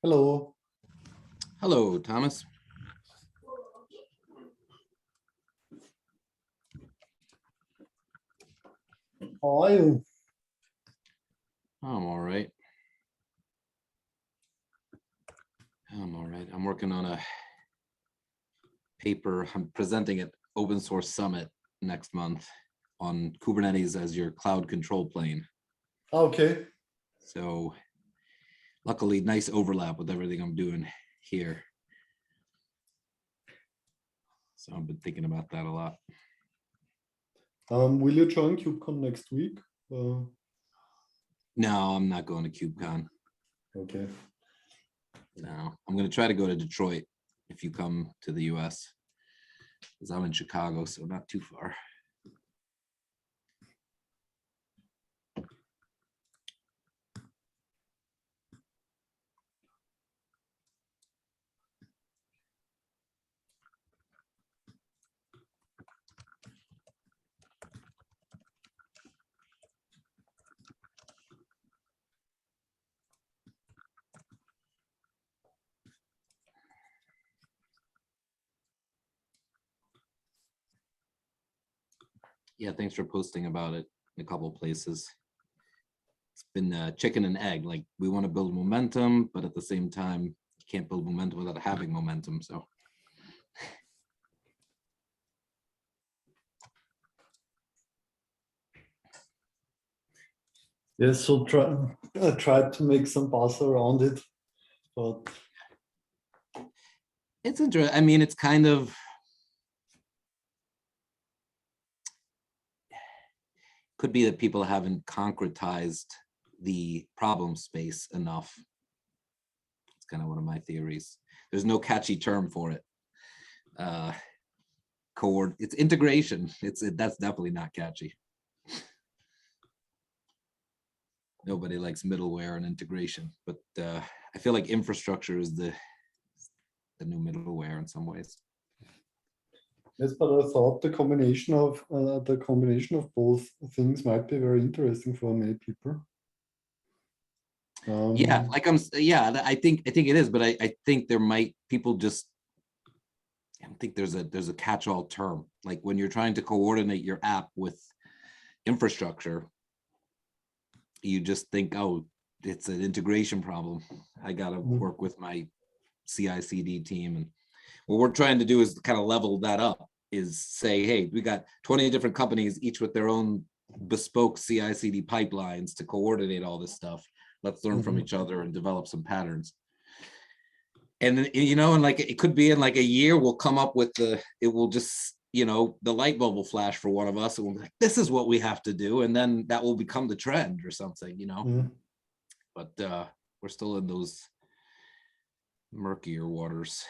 Hello. Hello, Thomas. How are you? I'm all right. I'm working on a paper. I'm presenting at Open Source Summit next month on Kubernetes as your cloud control plane. Okay. So luckily, nice overlap with everything I'm doing here. So I've been thinking about that a lot. Will you join KubeCon next week? No, I'm not going to KubeCon. Okay. No, I'm going to try to go to Detroit if you come to the US, because I'm in Chicago, so not too far. Yeah, thanks for posting about it in a couple of places. It's been chicken and egg. Like, we want to build momentum, but at the same time, you can't build momentum without having momentum. So Yes, so I tried to make some buzz around it, but it's interesting. I mean, it's kind of, could be that people haven't concretized the problem space enough. It's kind of one of my theories. There's no catchy term for it. It's integration. That's definitely not catchy. Nobody likes middleware and integration, but I feel like infrastructure is the new middleware in some ways. yes, but I thought the combination of both things might be very interesting for many people. Yeah, like I think it is, but I think there might people just, I don't think there's a catch-all term. Like when you're trying to coordinate your app with infrastructure, you just think, oh, it's an integration problem. I got to work with my CI/CD team, and what we're trying to do is kind of level that up. Is say, hey, we got 20 different companies, each with their own bespoke CI/CD pipelines to coordinate all this stuff. Let's learn from each other and develop some patterns. And and like it could be in like a year, we'll come up with it will just, the light bulb will flash for one of us, and we'll be like, this is what we have to do, and then that will become the trend or something, But we're still in those murkier waters.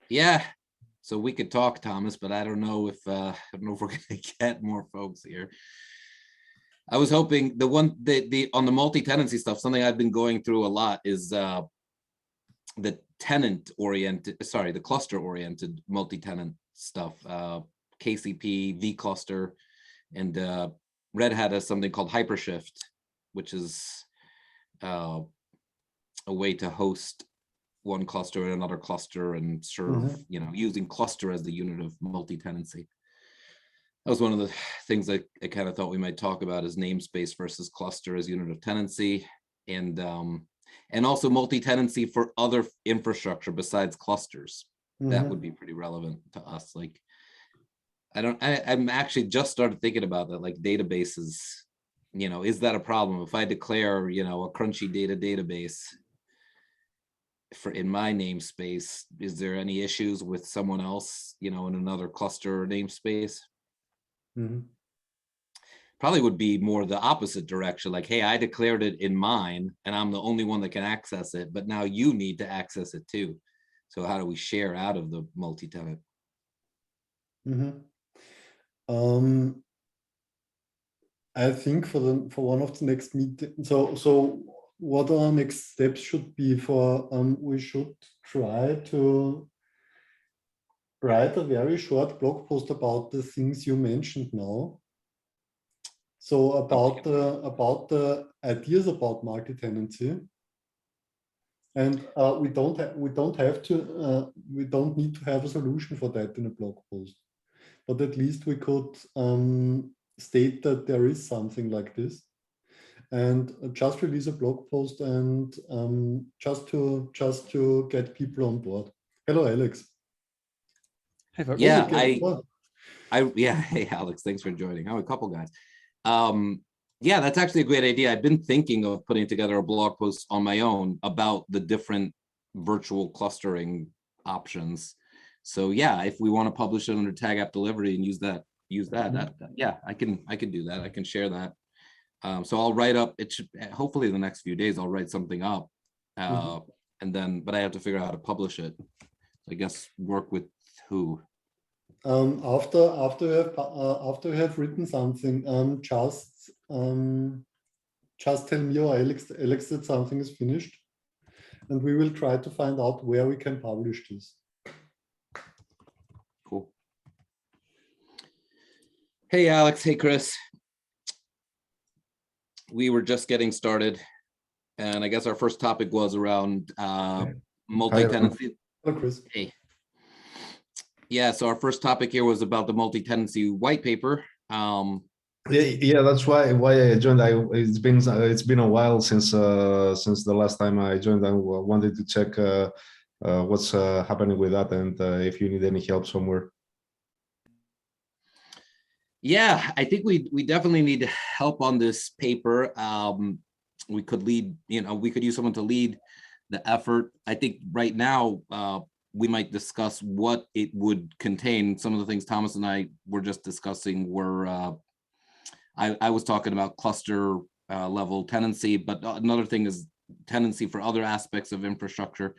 Yeah, so we could talk, Thomas, but I don't know if we're gonna get more folks here. I was hoping on the multi-tenancy stuff, something I've been going through a lot is the cluster-oriented multi-tenant stuff, KCP, vCluster, and Red Hat has something called Hypershift, which is a way to host one cluster and another cluster and serve, using cluster as the unit of multi-tenancy. That was one of the things I kind of thought we might talk about, is namespace versus cluster as unit of tenancy, and also multi-tenancy for other infrastructure besides clusters. That would be pretty relevant to us. Like, I'm actually just started thinking about that, like databases, is that a problem? If I declare, a crunchy database in my namespace, is there any issues with someone else, in another cluster namespace? Probably would be more the opposite direction. Like, hey, I declared it in mine and I'm the only one that can access it, but now you need to access it too. So how do we share out of the multi-tenant? I think for one of the next meetings, so what our next steps should be for, we should try to write a very short blog post about the things you mentioned now. So about the ideas about multi-tenancy, and we don't need to have a solution for that in a blog post, but at least we could state that there is something like this, and just release a blog post and just to get people on board. Hello, Alex. Hey, folks. Yeah, Yeah. hey, Alex, thanks for joining. I'm a couple guys. Yeah, that's actually a great idea. I've been thinking of putting together a blog post on my own about the different virtual clustering options. So yeah, if we want to publish it under Tag App Delivery and use that, yeah, I can do that. I can share that. So I'll write up, it should, hopefully in the next few days, I'll write something up. And then, but I have to figure out how to publish it. I guess work with who? After you have written something, just tell me or Alex that something is finished, and we will try to find out where we can publish this. Cool. Hey, Alex. Hey, Chris. We were just getting started, and I guess our first topic was around multi-tenancy. Hello, Chris. Hey. Yeah, so our first topic here was about the multi-tenancy white paper. Yeah, that's why I joined. It's been a while since the last time I joined. I wanted to check what's happening with that, and if you need any help somewhere. Yeah, I think we definitely need help on this paper. We could lead, we could use someone to lead the effort. I think right now we might discuss what it would contain. Some of the things Thomas and I were just discussing were, I was talking about cluster level tenancy, but another thing is tenancy for other aspects of infrastructure.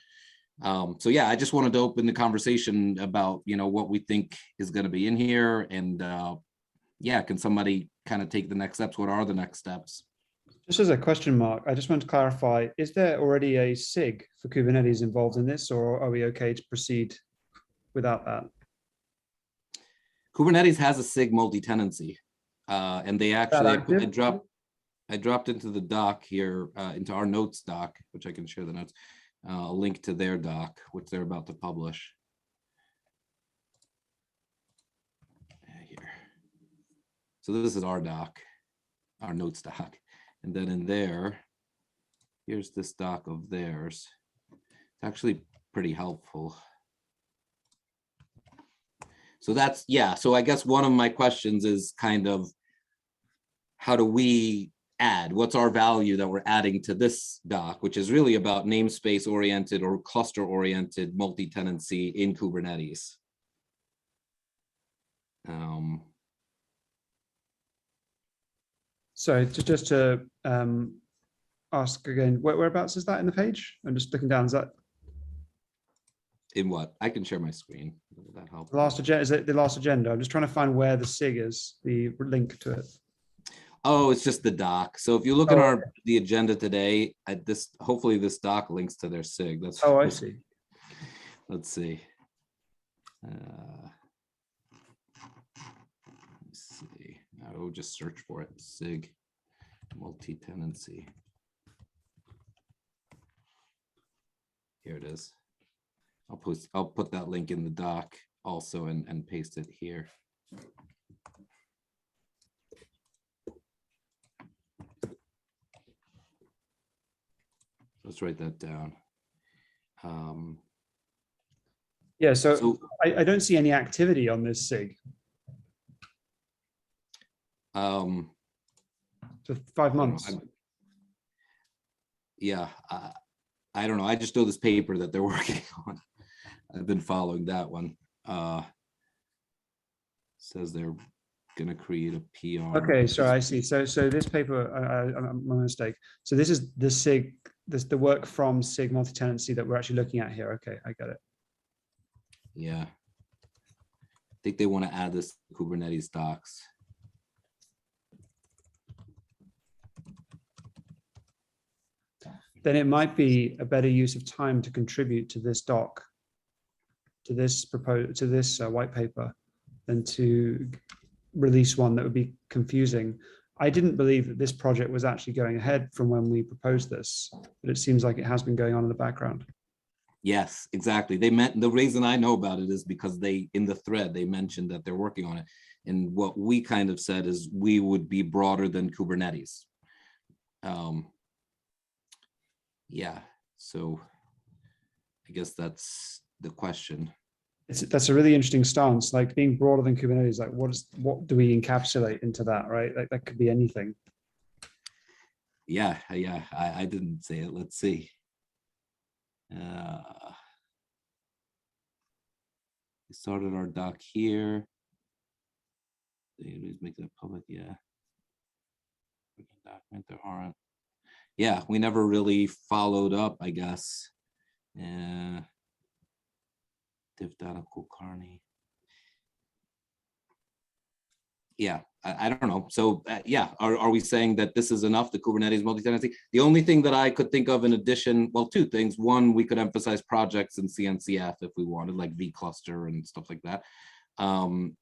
So yeah, I just wanted to open the conversation about, what we think is going to be in here, and yeah, can somebody kind of take the next steps? What are the next steps? Just as a question mark, I just want to clarify, is there already a SIG for Kubernetes involved in this, or are we okay to proceed without that? Kubernetes has a SIG multi-tenancy, and they actually, I dropped into the doc here, into our notes doc, which I can share the notes, a link to their doc, which they're about to publish. Here. So this is our doc, our notes doc. And then in there, here's this doc of theirs. It's actually pretty helpful. So that's, yeah, so I guess one of my questions is kind of, how do we add? What's our value that we're adding to this doc, which is really about namespace oriented or cluster oriented multi-tenancy in Kubernetes? So just to ask again, whereabouts is that in the page? I'm just looking down. Is that in what? I can share my screen. Will that help? the last agenda? Is it the last agenda? I'm just trying to find where the SIG is, the link to it. Oh, it's just the doc. So if you look at the agenda today, hopefully this doc links to their SIG. That's I see. Let's see. Let's see. I will just search for it. SIG multi-tenancy. Here it is. I'll put that link in the doc also and paste it here. Let's write that down. Yeah, so I don't see any activity on this SIG. For 5 months. Yeah, I don't know. I just know this paper that they're working on. I've been following that one. Says they're gonna create a PR. Okay, so I see. So this paper, my mistake. So this is the SIG, the work from SIG multi-tenancy that we're actually looking at here. Okay, I got it. Yeah. I think they want to add this to Kubernetes docs. Then it might be a better use of time to contribute to this doc to this white paper than to release one that would be confusing. I didn't believe that this project was actually going ahead from when we proposed this, but it seems like it has been going on in the background. Yes, exactly. They meant, the reason I know about it is because they, in the thread, they mentioned that they're working on it. And what we kind of said is we would be broader than Kubernetes. Yeah, so I guess that's the question. That's a really interesting stance, like being broader than Kubernetes. Like what do we encapsulate into that, right? Like that could be anything. Yeah, I didn't say it. Let's see. We started our doc here. Please make that public. Yeah. We can document there aren't. Yeah, we never really followed up, I guess. Div data Kulkarni. Yeah, I don't know. So yeah, are we saying that this is enough, the Kubernetes multi-tenancy? The only thing that I could think of in addition, well, two things. One, we could emphasize projects in CNCF if we wanted, like vCluster and stuff like that. I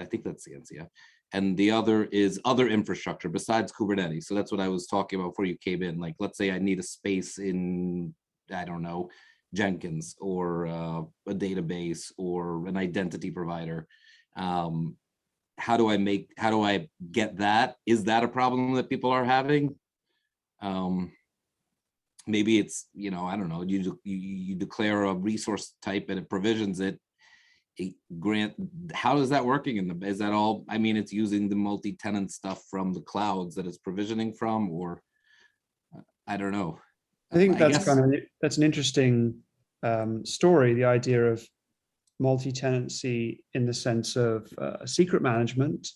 think that's CNCF. And the other is other infrastructure besides Kubernetes. So that's what I was talking about before you came in. Like, let's say I need a space in, I don't know, Jenkins or a database or an identity provider. How do I get that? Is that a problem that people are having? Maybe it's, I don't know, you declare a resource type and it provisions it. How is that working is that all, I mean, it's using the multi-tenant stuff from the clouds that it's provisioning from, or I don't know. I think that's that's an interesting story, the idea of multi-tenancy in the sense of secret management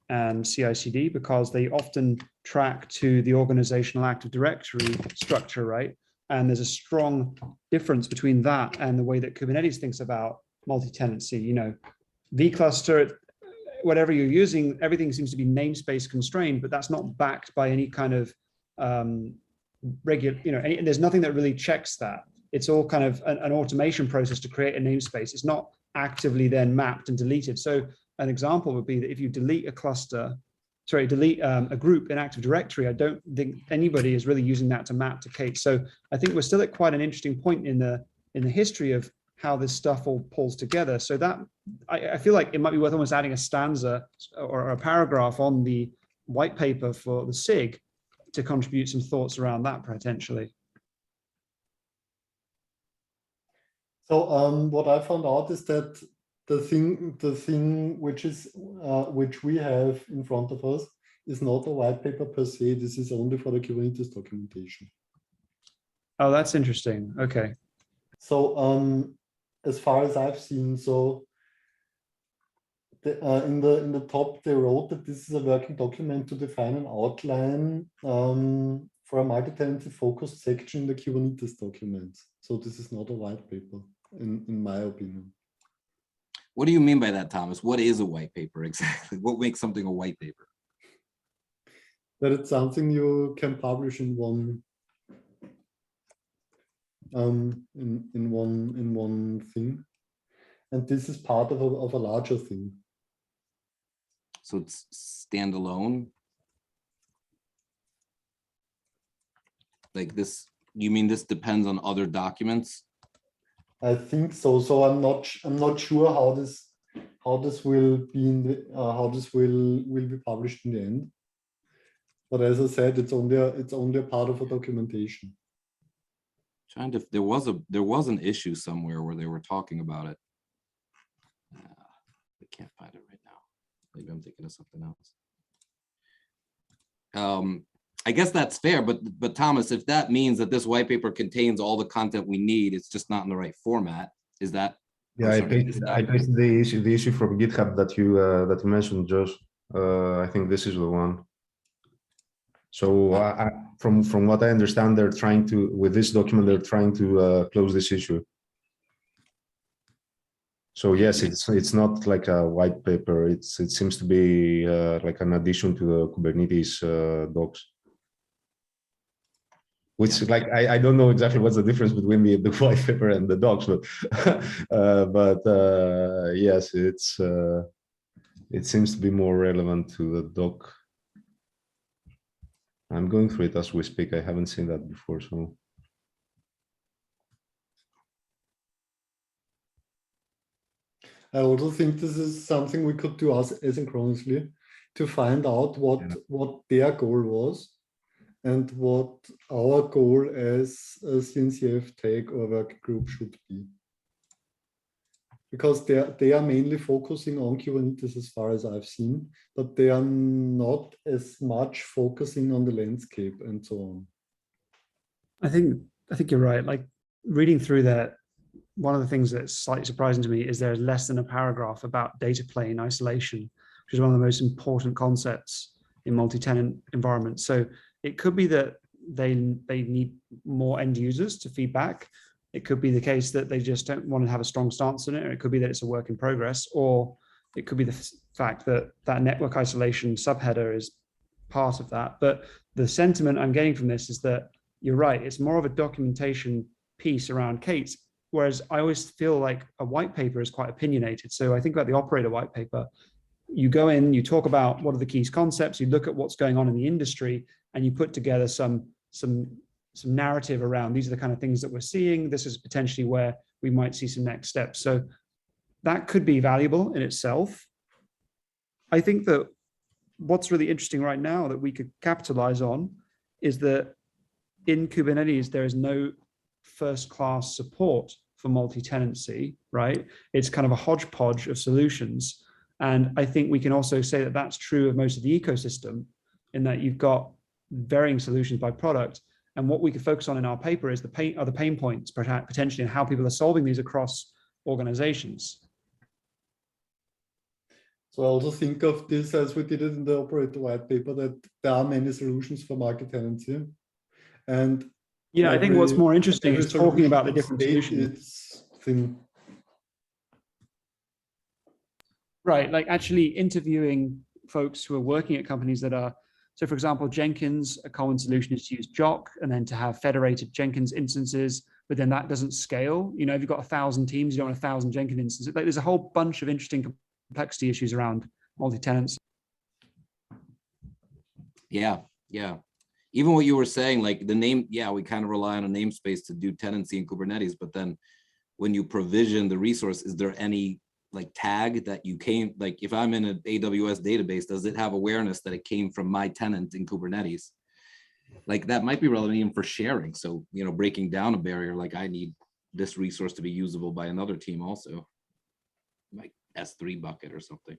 and CI/CD, because they often track to the organizational Active Directory structure, right? And there's a strong difference between that and the way that Kubernetes thinks about multi-tenancy. vCluster, whatever you're using, everything seems to be namespace constrained, but that's not backed by any kind of regular, there's nothing that really checks that. It's all kind of an automation process to create a namespace. It's not actively then mapped and deleted. So an example would be that if you delete a group in Active Directory, I don't think anybody is really using that to map to Kate. So I think we're still at quite an interesting point in the history of how this stuff all pulls together. So that I feel like it might be worth almost adding a stanza or a paragraph on the white paper for the SIG to contribute some thoughts around that potentially. So what I found out is that the thing which we have in front of us is not a white paper per se. This is only for the Kubernetes documentation. Oh, that's interesting. Okay. So as far as I've seen, so in the top they wrote that this is a working document to define an outline for a multi-tenancy focused section in the Kubernetes document. So this is not a white paper, in my opinion. What do you mean by that, Thomas? What is a white paper exactly? What makes something a white paper? That it's something you can publish in one in one thing, and this is part of a larger thing. So it's standalone. Like this, you mean this depends on other documents? I think so. So I'm not sure how this will be how this will be published in the end. But as I said, it's only a part of a documentation. There was an issue somewhere where they were talking about it. I can't find it right now. Maybe I'm thinking of something else. I guess that's fair, but Thomas, if that means that this white paper contains all the content we need, it's just not in the right format. Is that? Yeah, I pasted the issue from GitHub that you mentioned, Josh. I think this is the one. So from what I understand, they're trying to, with this document, they're trying to close this issue. So yes, it's not like a white paper. It seems to be like an addition to the Kubernetes docs. which like I don't know exactly what's the difference between the white paper and the docs, but yes, it seems to be more relevant to the doc. I'm going through it as we speak. I haven't seen that before, so. I also think this is something we could do asynchronously to find out what their goal was and what our goal as a CNCF tag or work group should be. Because they are mainly focusing on Kubernetes as far as I've seen, but they are not as much focusing on the landscape and so on. I think you're right. Like reading through that, one of the things that's slightly surprising to me is there's less than a paragraph about data plane isolation, which is one of the most important concepts in multi-tenant environments. So it could be that they need more end users to feedback. It could be the case that they just don't want to have a strong stance on it, or it could be that it's a work in progress, or it could be the fact that that network isolation subheader is part of that. But the sentiment I'm getting from this is that you're right, it's more of a documentation piece around K8s, whereas I always feel like a white paper is quite opinionated. So I think about the operator white paper. You go in, you talk about what are the key concepts, you look at what's going on in the industry, and you put together some narrative around these are the kind of things that we're seeing. This is potentially where we might see some next steps. So that could be valuable in itself. I think that what's really interesting right now that we could capitalize on is that in Kubernetes, there is no first-class support for multi-tenancy, right? It's kind of a hodgepodge of solutions. And I think we can also say that that's true of most of the ecosystem, in that you've got varying solutions by product. And what we could focus on in our paper is the pain points potentially, and how people are solving these across organizations. So I also think of this as we did it in the operator white paper, that there are many solutions for multi-tenancy. And yeah, I think what's more interesting is talking about the different solutions. Right, like actually interviewing folks who are working at companies that are, so for example, Jenkins, a common solution is to use Jock and then to have federated Jenkins instances, but then that doesn't scale. You know, if you've got 1,000 teams, you don't want 1,000 Jenkins instances. Like, there's a whole bunch of interesting complexity issues around multi-tenancy. Yeah. Even what you were saying, like the name, yeah, we kind of rely on a namespace to do tenancy in Kubernetes, but then when you provision the resource, is there any like tag that you came, like if I'm in an AWS database, does it have awareness that it came from my tenant in Kubernetes? Like that might be relevant even for sharing. So, you know, breaking down a barrier, like I need this resource to be usable by another team also, like S3 bucket or something.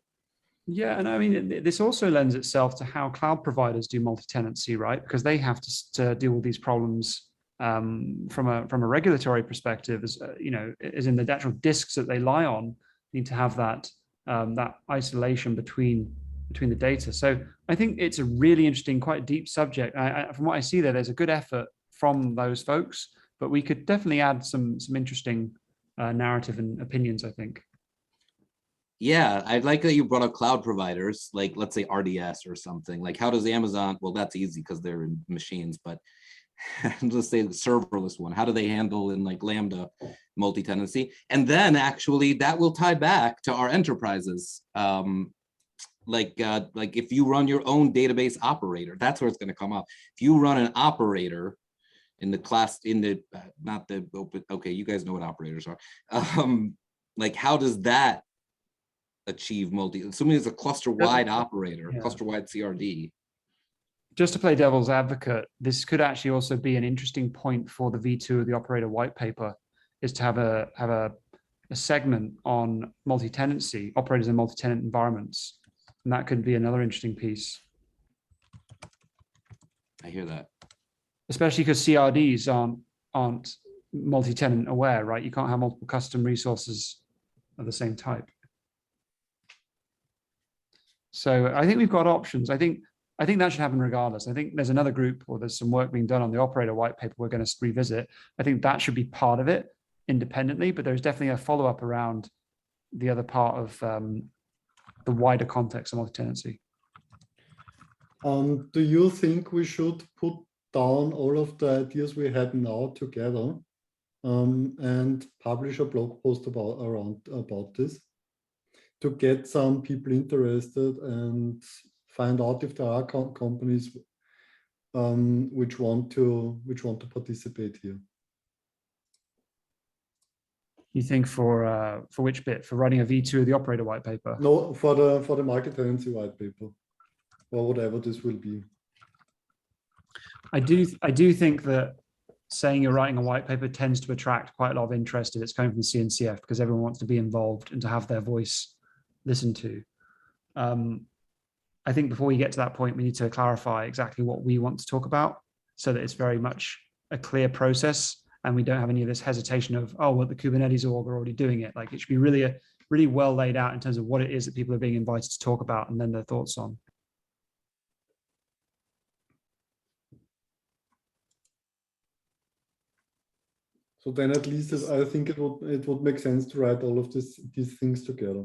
Yeah, and I mean, this also lends itself to how cloud providers do multi-tenancy, right? Because they have to deal with these problems from a regulatory perspective, as you know, as in the actual disks that they lie on need to have that that isolation between the data. So I think it's a really interesting, quite deep subject. From what I see there's a good effort from those folks, but we could definitely add some interesting narrative and opinions, I think. Yeah, I'd like that you brought up cloud providers, like let's say RDS or something. Like how does Amazon, well, that's easy because they're in machines, but let's say the serverless one, how do they handle in like Lambda multi-tenancy? And then actually that will tie back to our enterprises. Like if you run your own database operator, that's where it's going to come up. If you run an operator in the class, in the, not the open, okay, you guys know what operators are. Like how does that achieve assuming it's a cluster-wide operator, yeah. Cluster-wide CRD. Just to play devil's advocate, this could actually also be an interesting point for the V2 of the operator white paper, is to have a segment on multi-tenancy, operators in multi-tenant environments. And that could be another interesting piece. I hear that. Especially because CRDs aren't multi-tenant aware, right? You can't have multiple custom resources of the same type. So I think we've got options. I think that should happen regardless. I think there's another group, or there's some work being done on the operator white paper we're going to revisit. I think that should be part of it independently, but there's definitely a follow-up around the other part of the wider context of multi-tenancy. Do you think we should put down all of the ideas we had now together and publish a blog post about this to get some people interested and find out if there are companies which want to participate here. You think for which bit? For writing a V2 of the operator white paper? No, for the multi-tenancy white paper, or whatever this will be. I do think that saying you're writing a white paper tends to attract quite a lot of interest if it's coming from the CNCF, because everyone wants to be involved and to have their voice listened to. I think before we get to that point, we need to clarify exactly what we want to talk about so that it's very much a clear process and we don't have any of this hesitation of, oh, well, the Kubernetes org are already doing it. Like, it should be really well laid out in terms of what it is that people are being invited to talk about and then their thoughts on. So then at least I think it would make sense to write all of these things together.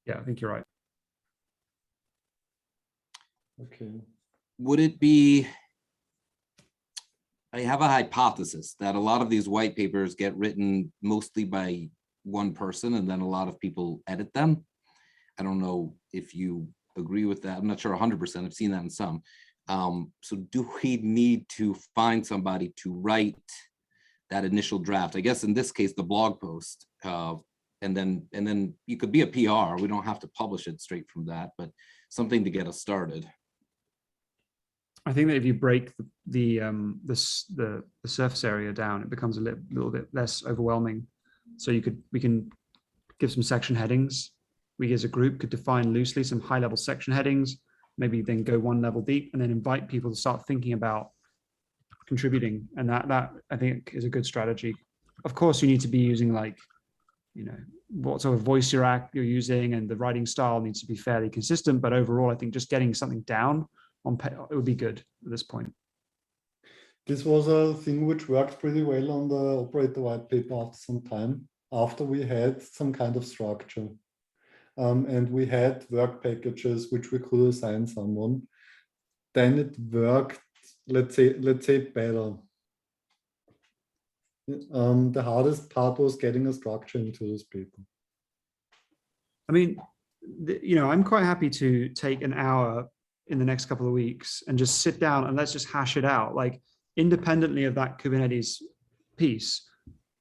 Yeah, I think you're right. Okay. Would it be, I have a hypothesis that a lot of these white papers get written mostly by one person and then a lot of people edit them. I don't know if you agree with that. I'm not sure 100%. I've seen that in some. So do we need to find somebody to write that initial draft? I guess in this case, the blog post, and then you could be a PR. We don't have to publish it straight from that, but something to get us started. I think that if you break the surface area down, it becomes a little bit less overwhelming. So we can give some section headings. We as a group could define loosely some high-level section headings, maybe then go one level deep and then invite people to start thinking about contributing. And that I think is a good strategy. Of course, you need to be using, like, you know, what sort of voice you're using, and the writing style needs to be fairly consistent. But overall, I think just getting something down on paper, it would be good at this point. This was a thing which worked pretty well on the operator white paper after some time, after we had some kind of structure. And we had work packages which we could assign someone. Then it worked, let's say better. The hardest part was getting a structure into this paper. I mean, you know, I'm quite happy to take an hour in the next couple of weeks and just sit down and let's just hash it out, like, independently of that Kubernetes piece.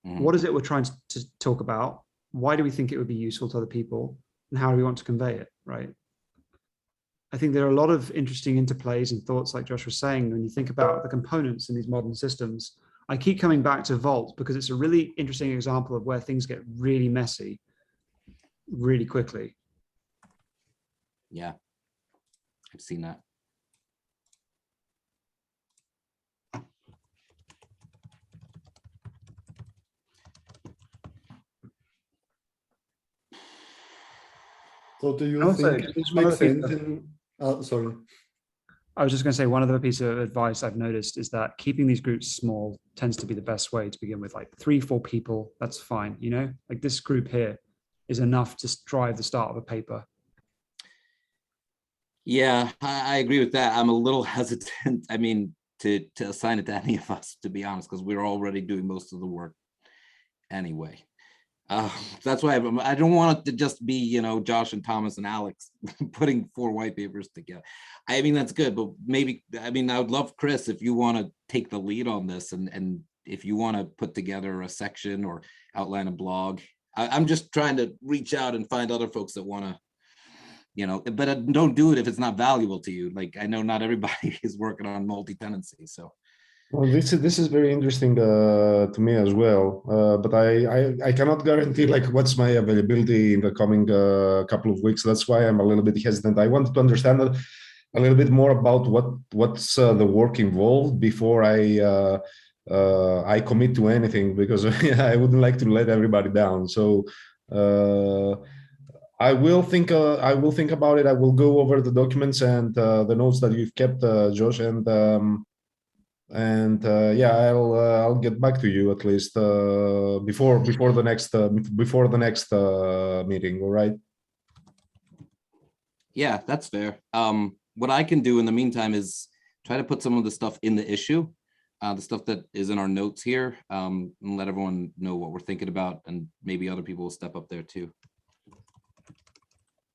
What is it we're trying to talk about? Why do we think it would be useful to other people? And how do we want to convey it, right? I think there are a lot of interesting interplays and thoughts, like Josh was saying, when you think about the components in these modern systems. I keep coming back to Vault because it's a really interesting example of where things get really messy really quickly. Yeah, I've seen that. So do you think it makes sense in, sorry. I was just going to say, one other piece of advice I've noticed is that keeping these groups small tends to be the best way to begin with. Like 3-4 people, that's fine. You know, like this group here is enough to drive the start of a paper. Yeah, I agree with that. I'm a little hesitant, I mean, to assign it to any of us, to be honest, because we're already doing most of the work anyway. That's why I don't want it to just be, you know, Josh and Thomas and Alex putting 4 white papers together. I mean, that's good, but maybe, I mean, I would love, Chris, if you want to take the lead on this and if you want to put together a section or outline a blog. I'm just trying to reach out and find other folks that want to, you know, but don't do it if it's not valuable to you. Like, I know not everybody is working on multi-tenancy, so. Well, this is very interesting to me as well, but I cannot guarantee like what's my availability in the coming couple of weeks. That's why I'm a little bit hesitant. I wanted to understand a little bit more about what's the work involved before I commit to anything, because I wouldn't like to let everybody down. So I will think about it. I will go over the documents and the notes that you've kept, Josh, and yeah, I'll get back to you at least before the next meeting. All right. Yeah, that's fair. What I can do in the meantime is try to put some of the stuff in the issue, the stuff that is in our notes here, and let everyone know what we're thinking about, and maybe other people will step up there too.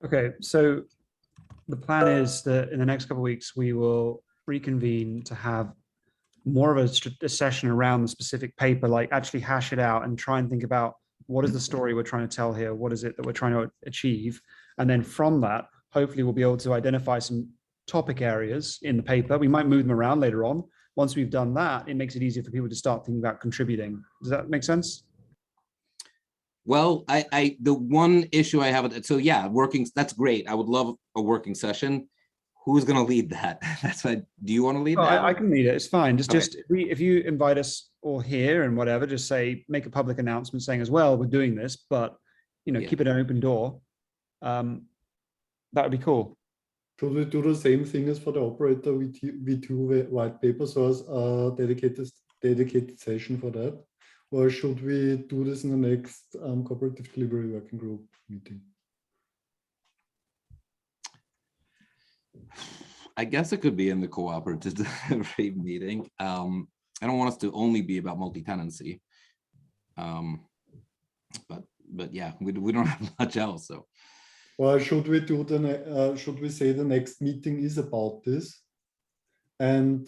Okay, so the plan is that in the next couple of weeks, we will reconvene to have more of a session around the specific paper, like actually hash it out and try and think about what is the story we're trying to tell here? What is it that we're trying to achieve? And then from that, hopefully we'll be able to identify some topic areas in the paper. We might move them around later on. Once we've done that, it makes it easier for people to start thinking about contributing. Does that make sense? Well, the one issue I have, so yeah, that's great. I would love a working session. Who's going to lead that? That's why. Do you want to lead that? I can lead it. It's fine. Just, Okay. if you invite us all here and whatever, just say, make a public announcement saying as well, we're doing this, but Yeah. keep it an open door. That would be cool. Should we do the same thing as for the operator V2 white paper, so as a dedicated session for that? Or should we do this in the next cooperative delivery working group meeting? I guess it could be in the cooperative delivery meeting. I don't want us to only be about multi-tenancy. But yeah, we don't have much else. So, Or should we do should we say the next meeting is about this? And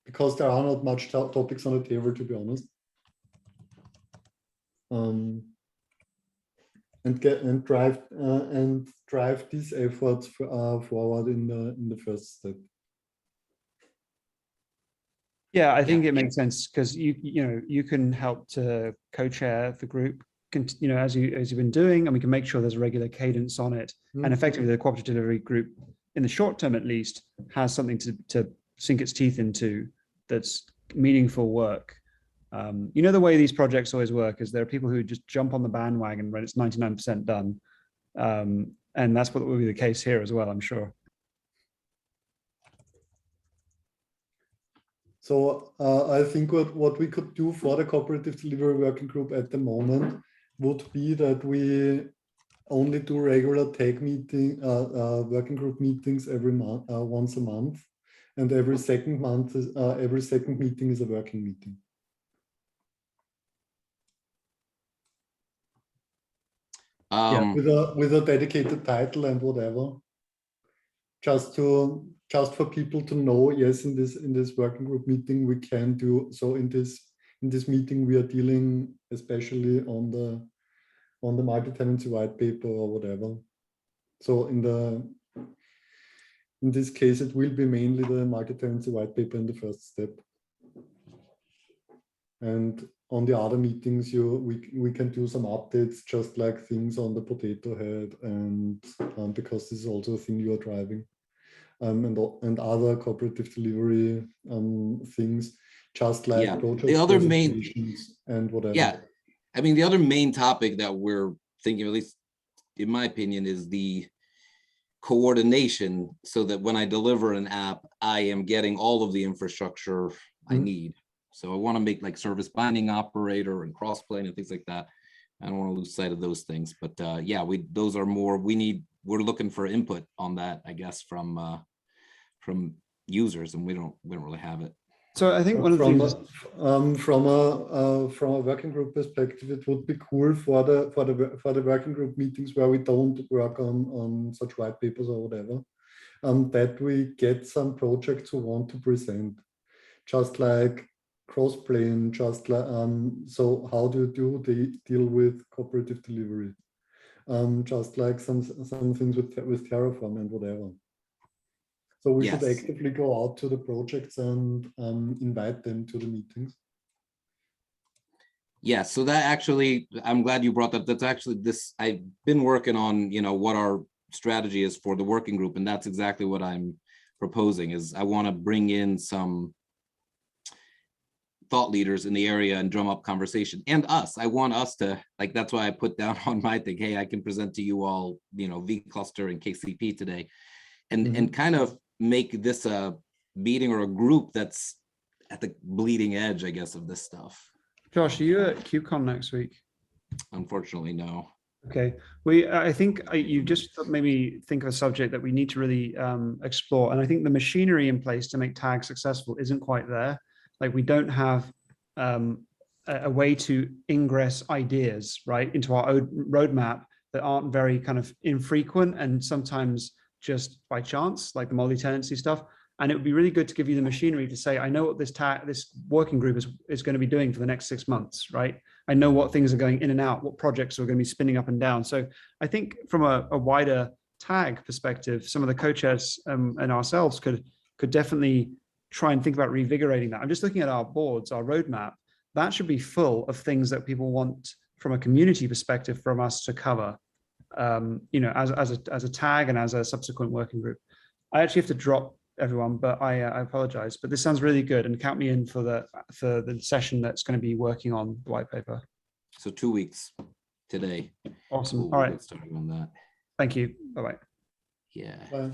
because there are not much topics on the table, to be honest. And drive these efforts forward in the first step. Yeah, I think it makes sense because you can help to co-chair the group, as you've been doing, and we can make sure there's a regular cadence on it. And effectively, the cooperative delivery group, in the short term at least, has something to sink its teeth into that's meaningful work. The way these projects always work is there are people who just jump on the bandwagon when it's 99% done. And that's what will be the case here as well, I'm sure. So I think what we could do for the cooperative delivery working group at the moment would be that we only do regular tag meeting, working group meetings every month, once a month, and every second meeting is a working meeting. With a dedicated title and whatever, just for people to know, yes, in this working group meeting we can do so. In this meeting we are dealing especially on the multi-tenancy white paper or whatever. So in this case it will be mainly the multi-tenancy white paper in the first step, and on the other meetings we can do some updates, just like things on the potato head, and because this is also a thing you are driving, and other cooperative delivery things, just like project the other presentations and whatever. Yeah, I mean, the other main topic that we're thinking, at least in my opinion, is the coordination, so that when I deliver an app, I am getting all of the infrastructure I need. So I want to make like service binding operator and crossplane and things like that. I don't want to lose sight of those things, but yeah, those are more, we're looking for input on that, I guess, from users, and we don't really have it. So I think one of the things from a working group perspective, it would be cool for the working group meetings where we don't work on such white papers or whatever, that we get some projects who want to present, just like crossplane, just like so how do you deal with cooperative delivery, just like some things with Terraform and whatever. So we should actively go out to the projects and invite them to the meetings. Yeah, so that actually, I'm glad you brought that. That's actually I've been working on, what our strategy is for the working group, and that's exactly what I'm proposing. Is I want to bring in some thought leaders in the area and drum up conversation, and us. I want us to, like, that's why I put down on my thing, hey, I can present to you all, vCluster and KCP today, and kind of make this a meeting or a group that's at the bleeding edge, I guess, of this stuff. Josh, are you at KubeCon next week? Unfortunately, no. Okay, I think you just made me think of a subject that we need to really explore, and I think the machinery in place to make tags successful isn't quite there. Like we don't have a way to ingress ideas right into our own roadmap that aren't very kind of infrequent and sometimes just by chance, like the multi-tenancy stuff. And it would be really good to give you the machinery to say, I know what this working group is going to be doing for the next 6 months, right? I know what things are going in and out, what projects are going to be spinning up and down. So I think from a wider tag perspective, some of the co-chairs and ourselves could definitely try and think about revigorating that. I'm just looking at our boards, our roadmap. That should be full of things that people want from a community perspective from us to cover, you know, as a tag and as a subsequent working group. I actually have to drop everyone, but I apologize. But this sounds really good, and count me in for the session that's going to be working on the white paper. So 2 weeks today. Awesome. We'll All right. get started on that. Thank you. Bye-bye. Yeah. Bye.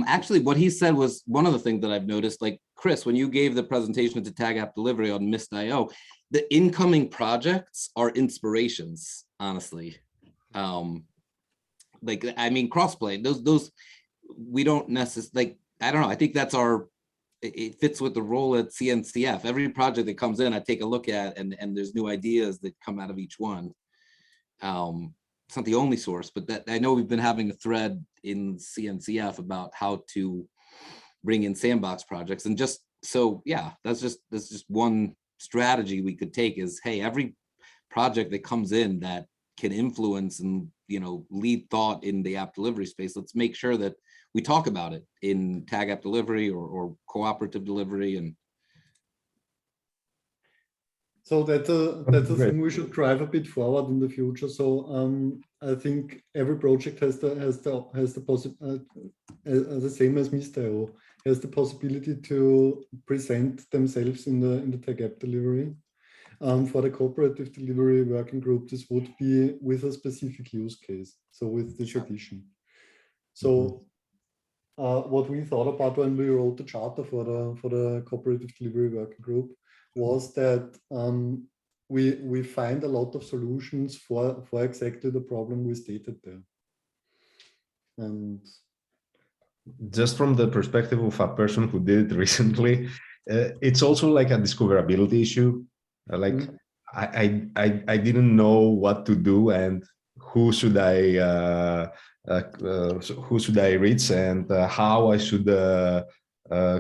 Actually, what he said was one of the things that I've noticed, like Chris, when you gave the presentation to Tag App Delivery on Mist.io, the incoming projects are inspirations, honestly. Like, I mean, crossplay, those we don't necessarily, like, I don't know. I think that's it fits with the role at CNCF. Every project that comes in, I take a look at, and there's new ideas that come out of each one. It's not the only source, but that I know we've been having a thread in CNCF about how to bring in sandbox projects. And just so, yeah, that's just one strategy we could take is, hey, every project that comes in that can influence and, you know, lead thought in the app delivery space, let's make sure that we talk about it in Tag App Delivery or Cooperative Delivery. And so that's a thing we should drive a bit forward in the future. So I think every project has the possibility, the same as Mist.io, has the possibility to present themselves in the Tag App Delivery. For the cooperative delivery working group, this would be with a specific use case. So with this edition. So what we thought about when we wrote the charter for the cooperative delivery working group was that we find a lot of solutions for exactly the problem we stated there. And just from the perspective of a person who did it recently, it's also like a discoverability issue. Like I didn't know what to do and who should I reach and how I should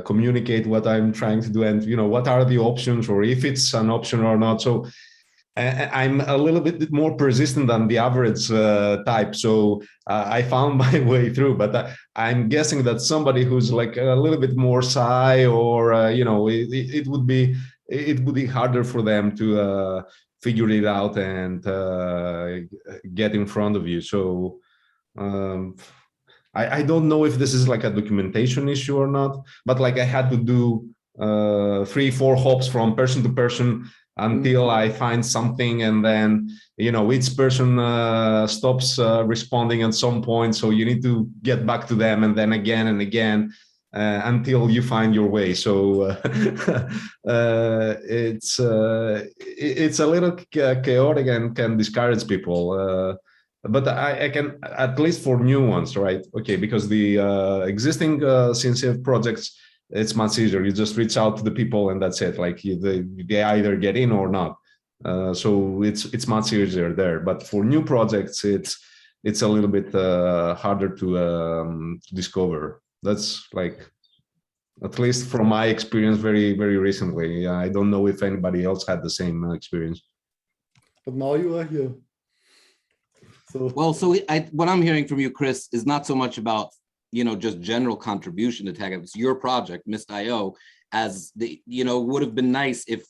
communicate what I'm trying to do, and you know, what are the options, or if it's an option or not. So I'm a little bit more persistent than the average type. So I found my way through, but I'm guessing that somebody who's like a little bit more shy, or you know, it would be harder for them to figure it out and get in front of you. So I don't know if this is like a documentation issue or not, but like I had to do 3-4 hops from person to person until I find something, and then, you know, each person stops responding at some point, so you need to get back to them, and then again and again until you find your way. So it's a little chaotic and can discourage people. But I can, at least for new ones, right? Okay, because the existing CNCF projects, it's much easier. You just reach out to the people and that's it. Like they either get in or not. So it's much easier there. But for new projects, it's a little bit harder to discover. That's like, at least from my experience, very, very recently. I don't know if anybody else had the same experience. But now you are here. So well, so what I'm hearing from you, Chris, is not so much about, you know, just general contribution to Tag App. It's your project, Mist.io, as the, you know, would have been nice if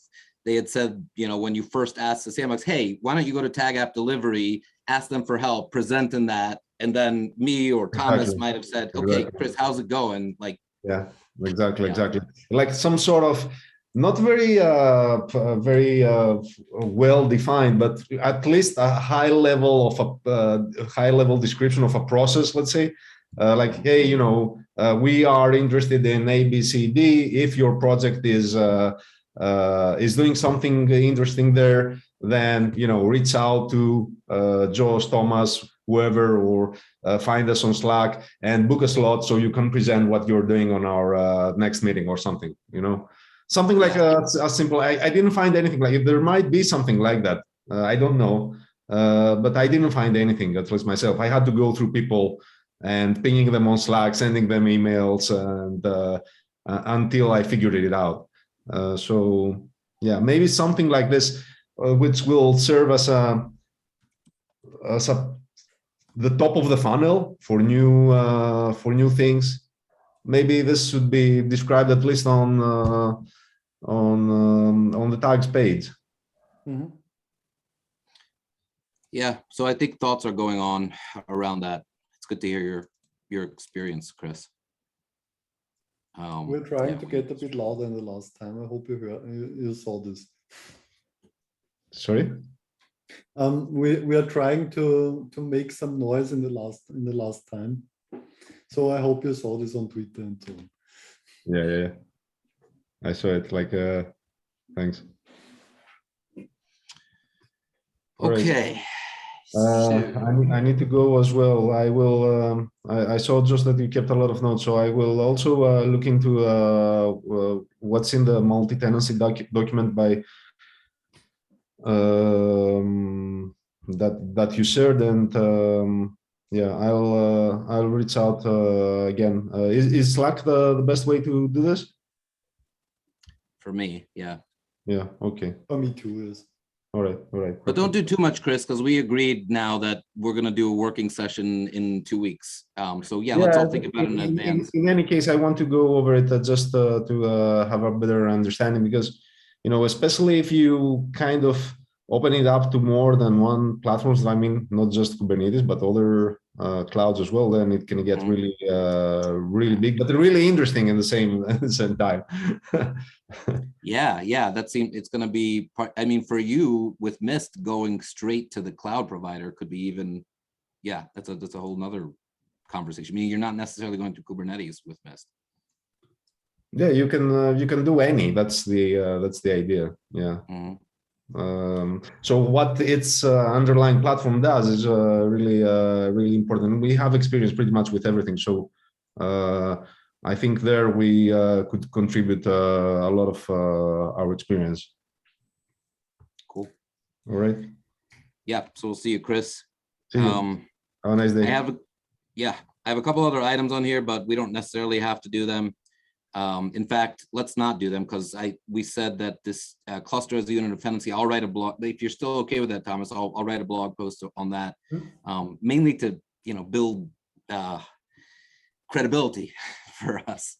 they had said, you know, when you first asked the sandbox, hey, why don't you go to Tag App Delivery, ask them for help, present in that, and then me or Thomas might have said, okay, Chris, how's it going? Like, yeah, exactly. Like some sort of, not very well defined, but at least a high level of a high level description of a process. Let's say, like, hey, you know, we are interested in A, B, C, D. If your project is doing something interesting there, then reach out to Josh, Thomas, whoever, or find us on Slack and book a slot so you can present what you're doing on our next meeting or something. Something like a simple. I didn't find anything like it. There might be something like that. I don't know, but I didn't find anything, at least myself. I had to go through people and pinging them on Slack, sending them emails, and until I figured it out. So yeah, maybe something like this, which will serve as the top of the funnel for new things. Maybe this should be described at least on the tags page. Mhm. Yeah, so I think thoughts are going on around that. It's good to hear your experience, Chris. We're trying yeah, to get a bit louder than the last time. I hope you saw this. Sorry? We are trying to make some noise in the last time. So I hope you saw this on Twitter and so on. Yeah. I saw it. Thanks. Okay. I need to go as well. I will. I saw just that you kept a lot of notes, so I will also look into what's in the multi-tenancy document by that you shared, and yeah, I'll reach out again. Is Slack the best way to do this? For me, yeah. Yeah. Okay. For me too, yes. All right. But don't do too much, Chris, because we agreed now that we're going to do a working session in 2 weeks. So yeah, let's all think about it in advance. In any case, I want to go over it just to have a better understanding, because especially if you kind of open it up to more than one platforms. I mean, not just Kubernetes, but other clouds as well. Then it can get really big, but really interesting in the same time. Yeah, that seems it's going to be part. I mean, for you with Mist, going straight to the cloud provider could be even. Yeah, that's a whole nother conversation. I mean, you're not necessarily going to Kubernetes with Mist. Yeah, you can do any. That's the idea. Yeah. So what its underlying platform does is really important. We have experience pretty much with everything. So I think there we could contribute a lot of our experience. Cool. All right. Yeah. So we'll see you, Chris. See you. Have a nice day. I have a couple other items on here, but we don't necessarily have to do them. In fact, let's not do them because we said that this cluster as a unit of dependency. I'll write a blog. If you're still okay with that, Thomas, I'll write a blog post on that, mainly to build credibility for us.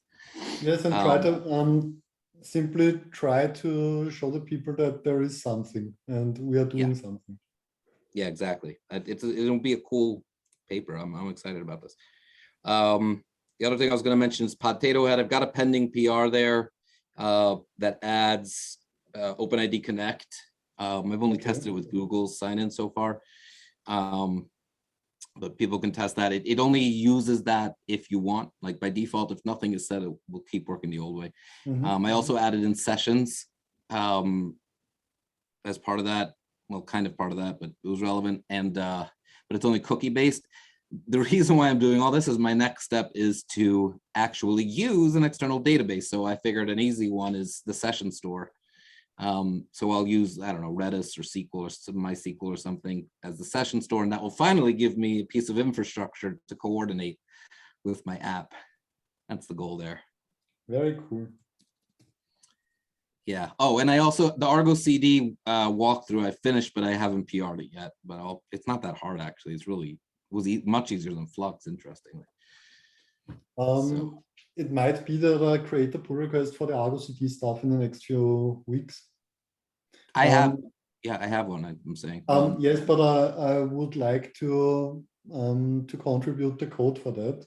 Yes, and simply try to show the people that there is something and we are doing something. Yeah, exactly. It'll be a cool paper. I'm excited about this. The other thing I was going to mention is Potato Head. I've got a pending PR there that adds OpenID Connect. I've only tested it with Google's sign-in so far, but people can test that. It only uses that if you want. Like by default, if nothing is set, it will keep working the old way. I also added in sessions as part of that. Well, kind of part of that, but it was relevant. And but it's only cookie based. The reason why I'm doing all this is my next step is to actually use an external database. So I figured an easy one is the session store. So I'll use, I don't know, Redis or SQL or MySQL or something as the session store. And that will finally give me a piece of infrastructure to coordinate with my app. That's the goal there. Very cool. Yeah. Oh, and I also, the Argo CD walkthrough I finished, but I haven't PR'd it yet. But it's not that hard, actually. It's really, was much easier than Flux, interestingly. It might be that I create a pull request for the Argo CD stuff in the next few weeks. I have one, I'm saying. Yes, but I would like to contribute the code for that.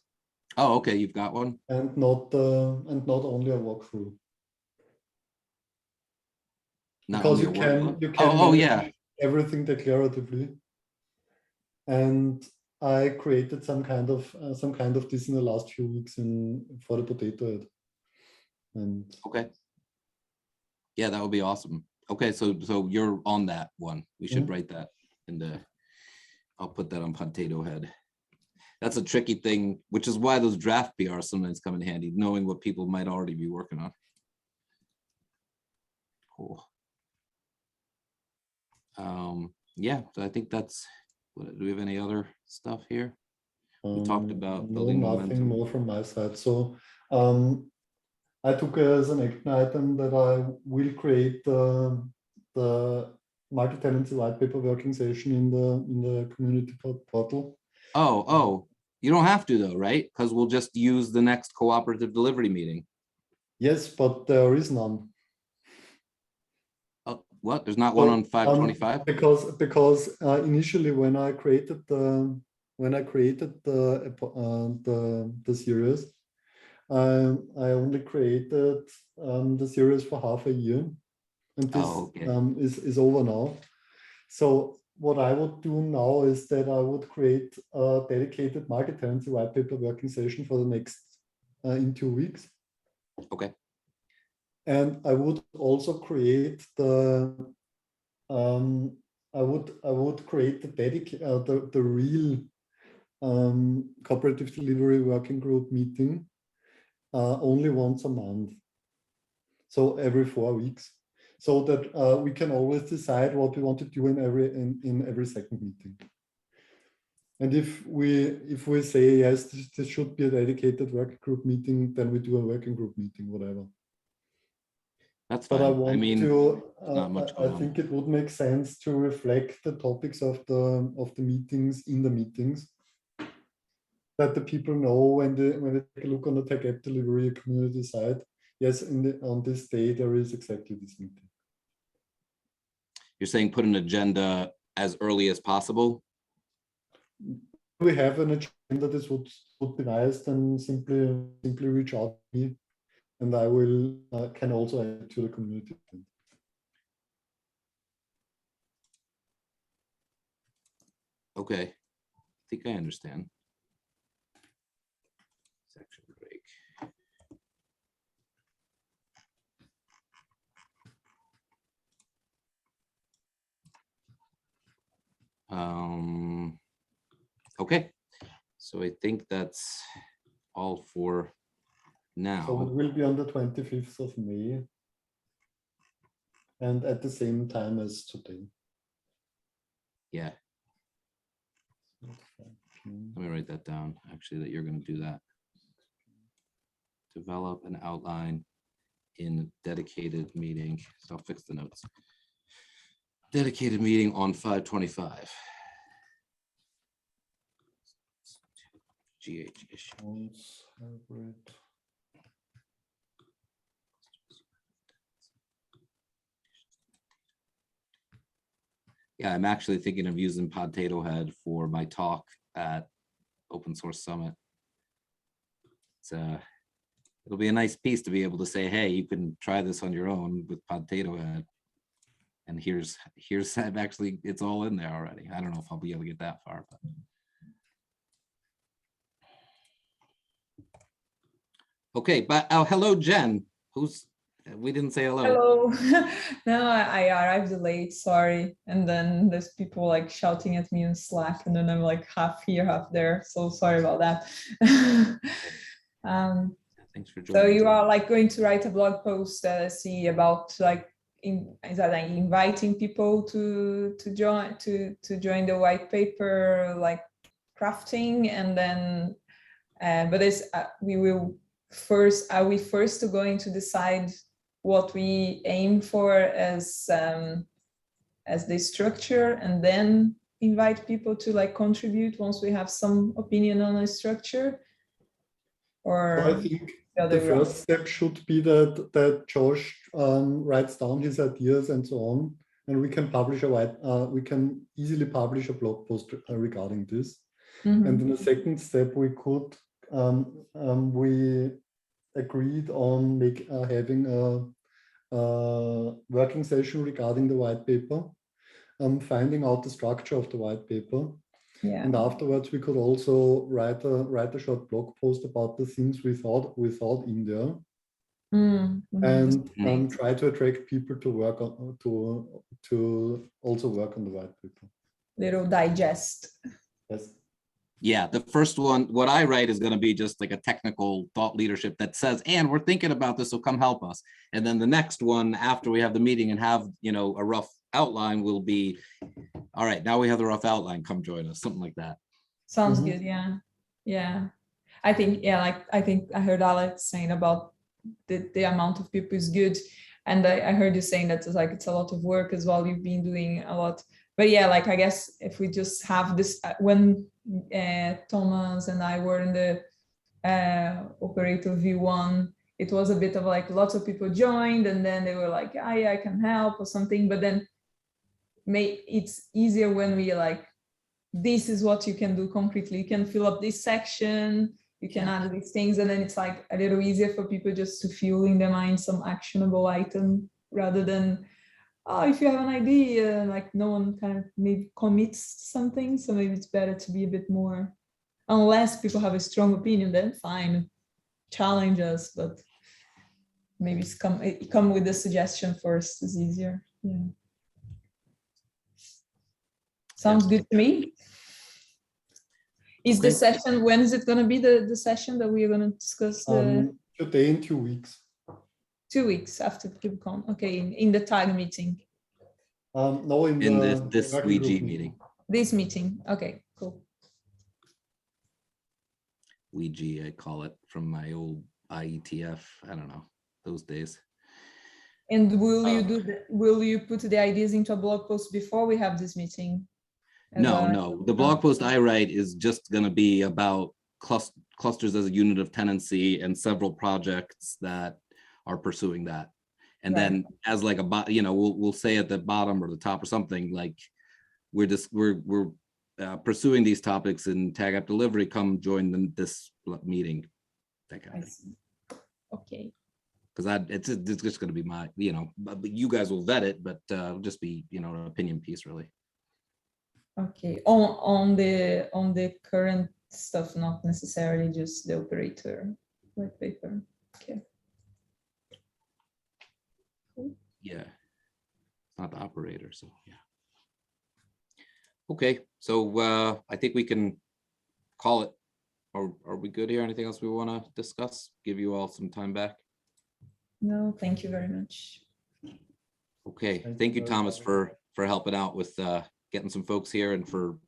Oh, okay, you've got one. And not only a walkthrough. Because you can manage everything declaratively. And I created some kind of this in the last few weeks for the Potato Head. And okay. Yeah, that would be awesome. Okay, so you're on that one. We should Mhm. write that in the, I'll put that on Potato Head. That's a tricky thing, which is why those draft PRs sometimes come in handy, knowing what people might already be working on. Cool. Yeah, so I think that's, do we have any other stuff here? We talked about No, building nothing momentum. more from my side. So I took as an action item that I will create the multi-tenancy white paper working session in the community portal. Oh, you don't have to though, right? Because we'll just use the next cooperative delivery meeting. Yes, but there is none. Oh, what? There's not one on 525? Because initially when I created the series, I only created the series for half a year, and this Oh, okay. is over now. So what I would do now is that I would create a dedicated multi-tenancy white paper working session for the next in 2 weeks. Okay. And I would also create the I would create the real cooperative delivery working group meeting only once a month, so every 4 weeks, so that we can always decide what we want to do in every second meeting. And if we say yes, this should be a dedicated working group meeting, then we do a working group meeting, whatever. That's But fine. I want mean, to. not much I going on. think it would make sense to reflect the topics of the meetings in the meetings, that the people know when they take a look on the tech app delivery community side. Yes, on this day there is exactly this meeting. You're saying put an agenda as early as possible? We have an agenda. This would be nice. Then simply reach out to me, and I will can also add to the community. Okay, I think I understand. Section break. Okay, so I think that's all for now. So it will be on the 25th of May, and at the same time as today. Yeah, let me write that down, actually, that you're going to do that. Develop an outline in dedicated meeting. So I'll fix the notes. Dedicated meeting on 5/25. GH issue. Yeah, I'm actually thinking of using Potato Head for my talk at Open Source Summit. It's it'll be a nice piece to be able to say, hey, you can try this on your own with Potato Head. And here's I've actually, it's all in there already. I don't know if I'll be able to get that far, but. Okay, but hello, Jen. We didn't say hello. Hello. No, I arrived late, sorry. And then there's people like shouting at me in Slack, and then I'm like half here, half there. So sorry about that. Thanks for joining. So you are like going to write a blog post, see about like is that like inviting people to join the white paper, like crafting, and then but it's we will first, are we first going to decide what we aim for as the structure, and then invite people to like contribute once we have some opinion on a structure? Or I think the first step should be that Josh writes down his ideas and so on, and we can publish we can easily publish a blog post regarding this. Mm-hmm. And in the second step, we could we agreed on having a working session regarding the white paper, finding out the structure of the white paper. Yeah. And afterwards, we could also write a short blog post about the things we thought in there. and Mhm. try to attract people to work on to also work on the white paper. Little digest. Yes. Yeah, the first one, what I write is going to be just like a technical thought leadership that says, and we're thinking about this, so come help us. And then the next one, after we have the meeting and have, you know, a rough outline, will be, all right, now we have the rough outline, come join us, something like that. Sounds Mhm. good. Yeah. Yeah. I think, yeah, like I think I heard Alex saying about the amount of people is good. And I heard you saying that it's like it's a lot of work as well. You've been doing a lot. But yeah, like I guess if we just have this, when Thomas and I were in the Operator V1, it was a bit of like lots of people joined and then they were like, I can help or something. But then it's easier when we like, this is what you can do concretely. You can fill up this section, you can add these things, and then it's like a little easier for people just to feel in their mind some actionable item rather than, oh, if you have an idea, like no one kind of maybe commits to something. So maybe it's better to be a bit more, unless people have a strong opinion, then fine, challenge us, but maybe it's come with the suggestion first is easier. Yeah. Sounds good to me. Is the Okay. session, when is it going to be the session that we are going to discuss the Today in 2 weeks. 2 weeks after KubeCon? Okay, in the TAG meeting, No, in This working group WeG meeting. this meeting. Okay, cool. WeG, I call it, from my old IETF. I don't know, those days. And will you put the ideas into a blog post before we have this meeting? No. The blog post I write is just going to be about clusters as a unit of tenancy and several projects that are pursuing that. And Right. then as like we'll say at the bottom or the top or something like we're pursuing these topics in Tag App Delivery. Come join this meeting. That kind of thing. Okay. Because it's just going to be my, but you guys will vet it, but it'll just be an opinion piece really. Okay. On the current stuff, not necessarily just the operator white paper. Okay. Cool. Yeah. It's not the operator, so yeah. Okay, so I think we can call it. Are we good here? Anything else we want to discuss? Give you all some time back. No, thank you very much. Okay, thank you, Thomas, for helping out with getting some folks here and for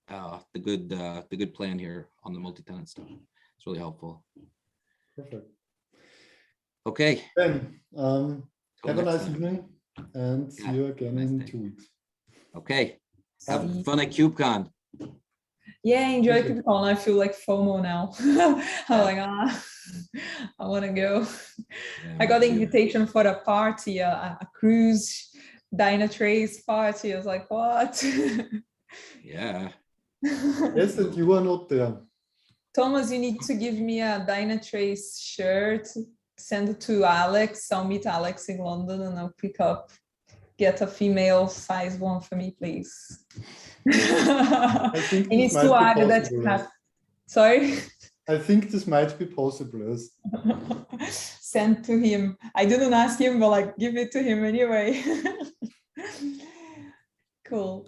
the good plan here on the multi-tenant stuff. It's really helpful. Perfect. Okay. Then have a nice time. evening and see you again in 2 weeks. Okay. Have fun at KubeCon. Yeah, enjoy KubeCon. I feel like FOMO now. I'm like, I want to go. Yeah, I got the invitation for a party, a cruise Dynatrace party. I was like, what? Yeah. Yes, that you are not there. Thomas, you need to give me a Dynatrace shirt. Send it to Alex. I'll meet Alex in London and I'll pick up. Get a female size one for me, please. I think it needs to add that you have. Sorry. I think this might be possible. Yes. Send to him. I didn't ask him, but like give it to him anyway. Cool.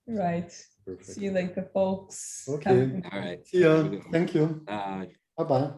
Right. Perfect. See you later, folks. Okay. All right. See ya. Thank you. Bye. Bye-bye.